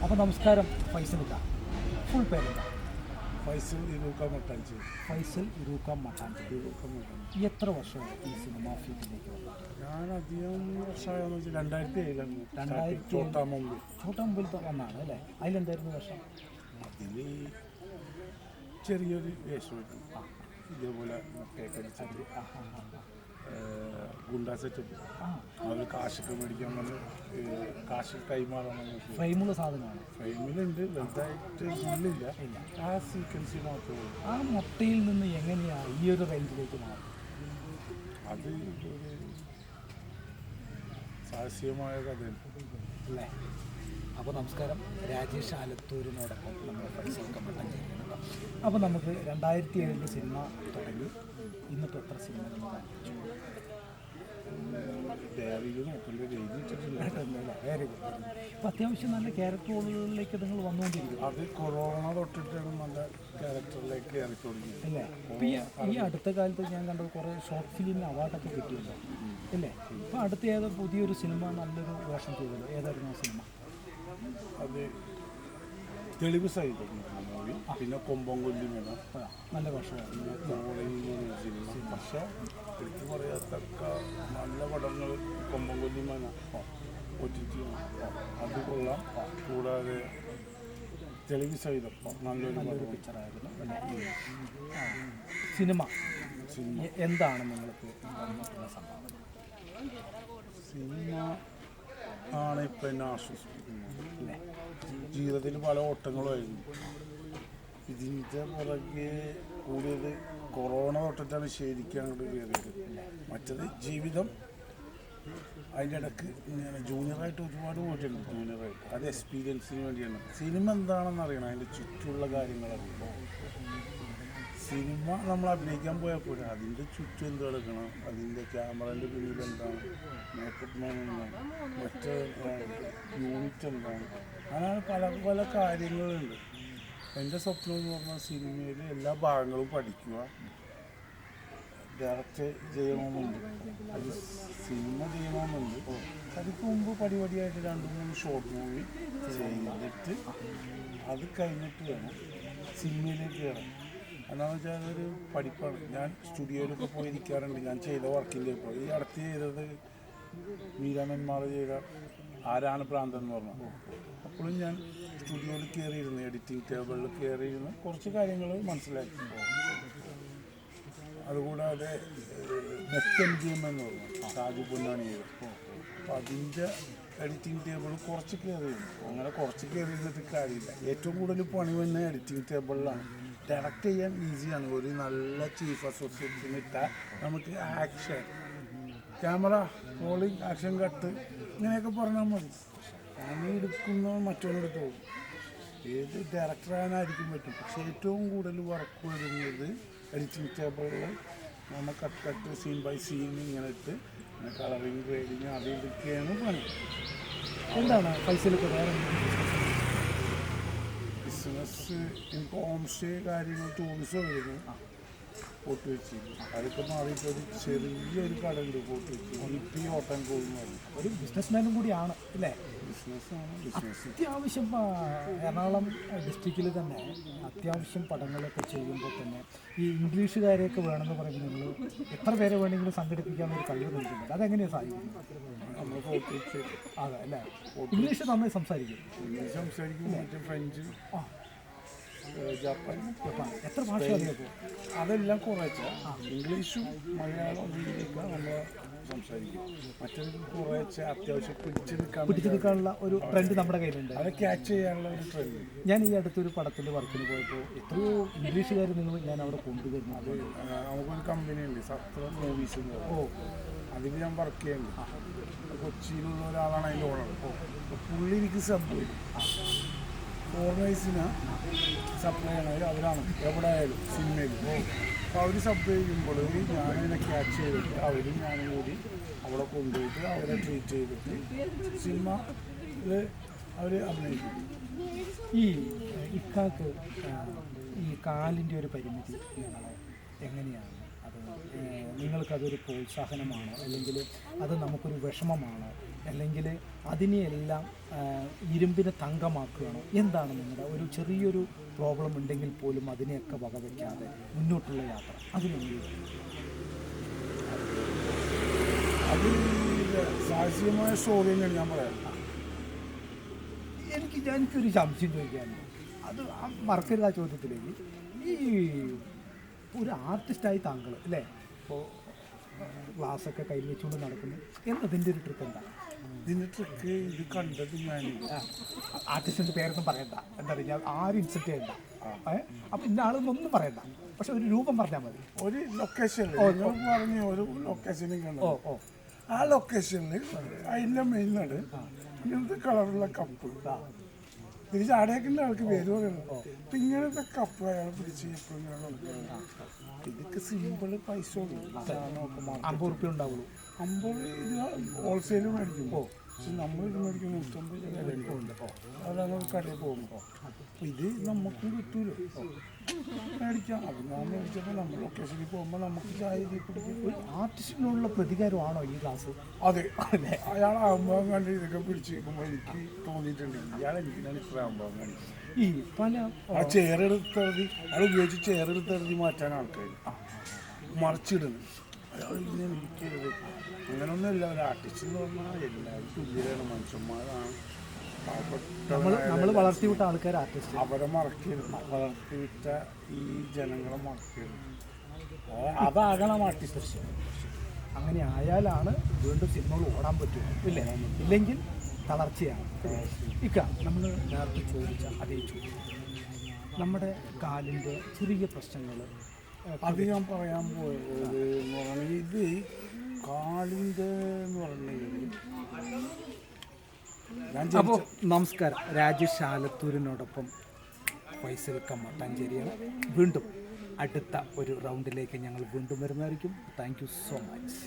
അപ്പോൾ നമസ്കാരം ഫൈസലിക്ക. ഫുൾ പേരെന്താ? ഫൈസൽ ഇറൂക്ക മട്ടാഞ്ചേരി. ഫൈസൽ ഇറൂക്ക മട്ടാഞ്ചേരി. എത്ര വർഷമായി ഈ സിനിമാ ഫീൽഡിലേക്ക് വന്നത്? ഞാൻ അധികം വർഷമായെന്ന് വെച്ചാൽ 2007 ചോട്ടാ മുമ്പിൽ വന്നാണ് അല്ലേ? അതിലെന്തായിരുന്നു വർഷം? അതിൽ ചെറിയൊരു വേഷമായിട്ട് ഇതേപോലെ കേക്കടിച്ചിട്ട് ഗുണ്ടാ സെറ്റപ്പ് അവർ കാശൊക്കെ മേടിക്കാൻ വന്ന് കാശ് കൈമാറാൻ ഫ്രെയിമുള്ള സാധനമാണ്. ഫ്രെയിമിലുണ്ട്, വലുതായിട്ട് ഇല്ല. ആ സീക്വൻസിൽ മാത്രമേ ഉള്ളൂ. ആ മുട്ടയിൽ നിന്ന് എങ്ങനെയാണ് ഈ ഒരു റേഞ്ചിലേക്ക് മാറും? അത് ഒരു സാഹസികമായ കഥയാണ് അല്ലേ? അപ്പോൾ നമസ്കാരം, രാജേഷ് ആലത്തൂരിനോടൊപ്പം നമ്മൾ ഫൈസൽ മട്ടാഞ്ചേരിയാണ്. അപ്പോൾ നമുക്ക് 2007 സിനിമ തുടങ്ങി ഇന്നിപ്പോൾ എത്ര സിനിമ നമ്മൾ കാണിച്ചു? ഡയറിയിൽ നോക്കേണ്ട എഴുതി വെച്ചിട്ടില്ല. Very good. അപ്പോൾ അത്യാവശ്യം നല്ല ക്യാരക്ടർ റോളുകളിലേക്ക് നിങ്ങൾ വന്നുകൊണ്ടിരിക്കും. അത് കൊറോണ തൊട്ടിട്ടാണ് നല്ല ക്യാരക്ടറിലേക്ക് കയറി തുടങ്ങിയത് അല്ലേ? ഇപ്പോൾ ഈ അടുത്ത കാലത്ത് ഞാൻ കണ്ടത് കുറേ ഷോർട്ട് ഫിലിമിന് അവാർഡൊക്കെ കിട്ടിയല്ലോ അല്ലേ? ഇപ്പോൾ അടുത്ത ഏതോ പുതിയൊരു സിനിമ നല്ലൊരു വേഷം ചെയ്തല്ലോ, ഏതായിരുന്നു ആ സിനിമ? അത് തെളിവ് സഹിതം മൂവി. പിന്നെ കൊമ്പംകൊല്ലി വേണം, നല്ല വേഷമായിരുന്നു സിനിമ. പക്ഷേ എടുത്തു പറയാത്തക്ക നല്ല പടങ്ങൾ കൊമ്പംകൊല്ലി വേണം, ഒറ്റിറ്റി അത് കൊള്ളാം. കൂടാതെ തെളിവ് സഹിതം നല്ലൊരു പിക്ചറായിരുന്നു. സിനിമ എന്താണ് നിങ്ങൾക്ക് സംഭവം? സിനിമ ആണ് ഇപ്പം എന്നെ ആശ്വസിപ്പിക്കുന്നത്. ജീവിതത്തിൽ പല ഓട്ടങ്ങളുമായിരുന്നു. ഇതിൻ്റെ പുറകെ കൂടിയത് കൊറോണ തൊട്ടിട്ടാണ് ശരിക്കും അങ്ങോട്ട് കയറിയത്. മറ്റത് ജീവിതം അതിൻ്റെ ഇടയ്ക്ക് ഇങ്ങനെ ജൂനിയറായിട്ട് ഒരുപാട് പോയിട്ടുണ്ട്. ജൂനിയറായിട്ട് അത് എക്സ്പീരിയൻസിന് വേണ്ടിയാണ്. സിനിമ എന്താണെന്ന് അറിയണം, അതിൻ്റെ ചുറ്റുമുള്ള കാര്യങ്ങളറിയണം. സിനിമ നമ്മൾ അഭിനയിക്കാൻ പോയപ്പോഴും അതിൻ്റെ ചുറ്റും എന്ത് കിടക്കണം, അതിൻ്റെ ക്യാമറേൻ്റെ പിന്നിൽ എന്താണ്, മേക്കപ്പ് മാൻ എന്താണ്, മറ്റേ യൂണിറ്റ് എന്താണ്, അങ്ങനെ പല പല കാര്യങ്ങളുണ്ട്. എൻ്റെ സ്വപ്നം എന്ന് പറഞ്ഞാൽ സിനിമയിൽ എല്ലാ ഭാഗങ്ങളും പഠിക്കുക, ഡയറക്റ്റ് ചെയ്യണമെന്നുണ്ട്, അത് സിനിമ ചെയ്യണമെന്നുണ്ട്. അതിക്ക് മുമ്പ് പടിപടിയായിട്ട് 2-3 ഷോർട്ട് മൂവി ചെയ്തിട്ട് അത് കഴിഞ്ഞിട്ട് വേണം സിനിമയിലേക്ക് കയറാൻ. എന്താണെന്ന് വെച്ചാൽ അതൊരു പഠിപ്പാണ്. ഞാൻ സ്റ്റുഡിയോയിലൊക്കെ പോയിരിക്കാറുണ്ട്. ഞാൻ ചെയ്ത വർക്കിൻ്റെ ഇപ്പോൾ ഈ അടുത്ത് ചെയ്തത് വീരാമന്മാർ ചെയ്ത ആരാണ് പ്രാന്തൻ എന്ന് പറഞ്ഞു. അപ്പോഴും ഞാൻ സ്റ്റുഡിയോയിൽ കയറിയിരുന്നു, എഡിറ്റിംഗ് ടേബിളിൽ കയറിയിരുന്ന് കുറച്ച് കാര്യങ്ങൾ മനസ്സിലാക്കി. അതുകൂടാതെ മെക്കൻജിയം എന്ന് പറഞ്ഞു ഷാജു പൊന്നാണി ചെയ്ത്. അപ്പോൾ അതിൻ്റെ എഡിറ്റിംഗ് ടേബിൾ കുറച്ച് കയറിയിരുന്നു. അങ്ങനെ കുറച്ച് കയറിയിരുന്നിട്ട് കാര്യമില്ല. ഏറ്റവും കൂടുതൽ പണി തന്നെ എഡിറ്റിംഗ് ടേബിളിലാണ്. ഡയറക്റ്റ് ചെയ്യാൻ ഈസിയാണ്. ഒരു നല്ല ചീഫ് അസോസിയേറ്റിന് ഇട്ടാൽ നമുക്ക് action, camera rolling, action cut ഇങ്ങനെയൊക്കെ പറഞ്ഞാൽ മതി. പണി എടുക്കുന്ന മറ്റൊന്നെടുത്ത് പോകും. ഏത് ഡയറക്ടറാകാനായിരിക്കും പറ്റും. പക്ഷേ ഏറ്റവും കൂടുതൽ വർക്ക് വരുന്നത് എഡിറ്റിംഗ് ടേബിളിൽ നമ്മൾ കട്ട് സീൻ ബൈ സീൻ ഇങ്ങനെ ഇട്ട് കളറിങ് ഗ്രേഡിങ് അത് ഇതൊക്കെയാണ് പണി. എന്താണ് ഫൈസലൊക്കെ വേറെ ബിസിനസ്? എനിക്ക് ഹോം സ്റ്റേ കാര്യങ്ങൾ ടൂറിസം വരുന്നു പോട്ട് വെച്ച്. അതൊക്കെ മാറിയിട്ട് ഒരു ചെറിയൊരു കടയുണ്ട് പോട്ട് വെച്ച്. ഇപ്പം ഹോട്ടൽ പോകുന്നു. ഒരു ബിസിനസ്മാനും കൂടിയാണ് അല്ലേ? ബിസിനസ്സാണ് ബിസിനസ്. അത്യാവശ്യം എറണാകുളം ഡിസ്ട്രിക്റ്റിൽ തന്നെ അത്യാവശ്യം പടങ്ങളൊക്കെ ചെയ്യുമ്പോൾ തന്നെ ഈ ഇംഗ്ലീഷുകാരെയൊക്കെ വേണമെന്ന് പറയുമ്പോൾ നിങ്ങൾ എത്ര പേരെ വേണമെങ്കിലും സംഘടിപ്പിക്കാമെന്നൊരു കഴിവ് നൽകുന്നുണ്ട്. അതെങ്ങനെയാണ് സാധിക്കുന്നത്? നമ്മൾ ഫോട്ടോ വെച്ച് അതെ അല്ലേ? ഇംഗ്ലീഷ് നന്നായി സംസാരിക്കും. ഇംഗ്ലീഷ് സംസാരിക്കും, മറ്റേ ഫ്രഞ്ച്, ജപ്പാൻ. എത്ര ഭാഷ അറിയാമോ? അതെല്ലാം കുറേച്ച ഇംഗ്ലീഷും മലയാളവും ഹിന്ദിയൊക്കെ നമ്മൾ സംസാരിക്കും. മറ്റൊരു കുറേച്ച അത്യാവശ്യം പിടിച്ചു നിൽക്കാനുള്ള ഒരു ട്രെൻഡ് നമ്മുടെ കയ്യിലുണ്ട്. അത് ക്യാച്ച് ചെയ്യാനുള്ള ഒരു ട്രെൻഡ്. ഞാൻ ഈ അടുത്തൊരു പടത്തിൻ്റെ വർക്കിന് പോയപ്പോൾ എത്രയോ ഇംഗ്ലീഷുകാർ ഞാൻ അവിടെ കൊണ്ടുവരുന്നു. അത് നമുക്കൊരു കമ്പനിയുണ്ട്, സത്ര മൂവീസ് എന്ന് പറയും. അതിൽ ഞാൻ വർക്ക് ചെയ്യുന്നുണ്ട്. കൊച്ചിയിലുള്ള ഒരാളാണ് അതിൻ്റെ ഓണർ. അപ്പോൾ പുള്ളി എനിക്ക് സബ് ഫോറിനേഴ്സിന് സപ്ലൈ ചെയ്യണവർ അവരാണ് എവിടെ ആയാലും സിനിമയിൽ. അപ്പോൾ അവർ സപ്ലൈ ചെയ്യുമ്പോൾ ഞാനതിനെ ക്യാച്ച് ചെയ്തിട്ട് അവരും ഞാനും കൂടി അവിടെ കൊണ്ടുപോയിട്ട് അവരെ ട്രീറ്റ് ചെയ്തിട്ട് സിനിമയിൽ അവർ അഭിനയിക്കും. ഈ ഇക്കാക്ക് ഈ കാലിൻ്റെ ഒരു പരിമിതി എങ്ങനെയാണ് അത് ചെയ്യുന്നത് നിങ്ങൾക്കതൊരു പ്രോത്സാഹനമാണോ, അല്ലെങ്കിൽ അത് നമുക്കൊരു വിഷമമാണോ, അല്ലെങ്കിൽ അതിനെയെല്ലാം ഇരുമ്പിനെ തങ്കമാക്കുകയാണോ? എന്താണ് നിങ്ങളുടെ ഒരു ചെറിയൊരു പ്രോബ്ലം ഉണ്ടെങ്കിൽ പോലും അതിനെയൊക്കെ വകവയ്ക്കാതെ മുന്നോട്ടുള്ള യാത്ര അതിനെന്ത്? അത് സാഹസികമായ സ്റ്റോറി തന്നെയാണ് ഞാൻ പറയാം. എനിക്കൊരു സംശയം ചോദിക്കാനുണ്ട്. അത് മറക്കരുത് ആ ചോദ്യത്തിലേക്ക്. ഈ ഒരു ആർട്ടിസ്റ്റായി താങ്കൾ അല്ലേ ഇപ്പോൾ ഗ്ലാസ്സൊക്കെ കയ്യിൽ വെച്ചുകൊണ്ട് നടക്കുന്നു, എന്നതിൻ്റെ ഒരു ട്രിക്ക് എന്താ? ഇതിൻ്റെ ട്രിക്ക് ഇത് കണ്ടത് ഞാൻ ആർട്ടിസ്റ്റിൻ്റെ പേരൊന്നും പറയണ്ട, എന്താ പറയുക, ആരും ഇൻസെപ്റ്റ് ചെയ്യണ്ട. അപ്പം ഇന്ന ആളൊന്നും പറയണ്ട, പക്ഷെ ഒരു രൂപം പറഞ്ഞാൽ മതി. ഒരു ലൊക്കേഷൻ പറഞ്ഞ ഒരു ലൊക്കേഷനിൽ കണ്ടു. ആ ലൊക്കേഷനിൽ അതിൻ്റെ മെയിനാണ് ഇങ്ങനത്തെ കളറുള്ള കപ്പ്. തിരിച്ച് അടയേക്കുന്ന ആൾക്ക് പേര് പറയുന്നത്. അപ്പം ഇങ്ങനത്തെ കപ്പ് അയാൾ പിടിച്ച് എപ്പോഴും ഇതൊക്കെ സിമ്പിള് പൈസ ഉള്ളൂ. 50 റുപ്യ ഉണ്ടാവുള്ളൂ. 50 ഇത് ഹോൾസെയിൽ മേടിക്കുമ്പോൾ പക്ഷെ നമ്മൾ ഇത് മേടിക്കും 150 രൂപ. അതാണ് കടയിൽ പോകുമ്പോൾ. അപ്പോൾ ഇത് നമുക്കും കിട്ടൂലോ, മേടിക്കാം. അത് ഞാൻ മേടിച്ചപ്പോൾ നമ്മൾ ലൊക്കേഷനിൽ പോകുമ്പോൾ നമുക്ക് ചായ ഇതിൽ കുടിക്കും. ഒരു ആർട്ടിസ്റ്റിനുള്ള പ്രതികാരമാണോ ഈ ക്ലാസ്? അതെ, അയാൾ ആകുമ്പോൾ കണ്ട് ഇതൊക്കെ പിടിച്ച് വയ്ക്കുമ്പോൾ എനിക്ക് തോന്നിയിട്ടുണ്ട് ഇയാൾ എന്തിനാണ് ഇത്ര ആകുമ്പോൾ കാണിക്കുന്നത്. ഈ പല ആ ചെയറെടുത്തെഴുതി അയാൾ ഉപയോഗിച്ച് ചെയറെടുത്തെഴുതി മാറ്റാൻ ആൾക്കാർ മറിച്ചിടുന്നു. അയാൾ ഇങ്ങനെ വിളിക്കരുത്, അങ്ങനെയൊന്നുമില്ല. ഒരു ആർട്ടിസ്റ്റ് എന്ന് പറഞ്ഞാൽ എല്ലാവരും തുല്യരാണ്, മനുഷ്യന്മാരാണ്. നമ്മൾ വളർത്തിവിട്ട ആൾക്കാർ ആർട്ടിസ്റ്റ്. അവരെ മറക്കരുത്, വളർത്തിവിട്ട ഈ ജനങ്ങളെ മറക്കരുത്. അതാകണം ആർട്ടിസ്റ്റ്. അങ്ങനെ ആയാലാണ് വീണ്ടും സിനിമകൾ ഓടാൻ പറ്റും, ഇല്ലേ? ഇല്ലെങ്കിൽ തളർച്ചയാണ്. ഇക്ക നമ്മൾ നേരത്തെ ചോദിച്ച അതേ ചോദ്യം, നമ്മുടെ കാലിൻ്റെ ചെറിയ പ്രശ്നങ്ങൾ അത് ഞാൻ പറയാൻ പോയത് എന്ന് പറഞ്ഞാൽ ഇത് കാലിൻ്റെ എന്ന് പറഞ്ഞാൽ അപ്പോൾ നമസ്കാരം. രാജേഷ് ആലത്തൂരിനോടൊപ്പം ഫൈസൽ മട്ടാഞ്ചേരിയാണ്. വീണ്ടും അടുത്ത ഒരു റൗണ്ടിലേക്ക് ഞങ്ങൾ വീണ്ടും വരുന്നതായിരിക്കും. Thank you so much.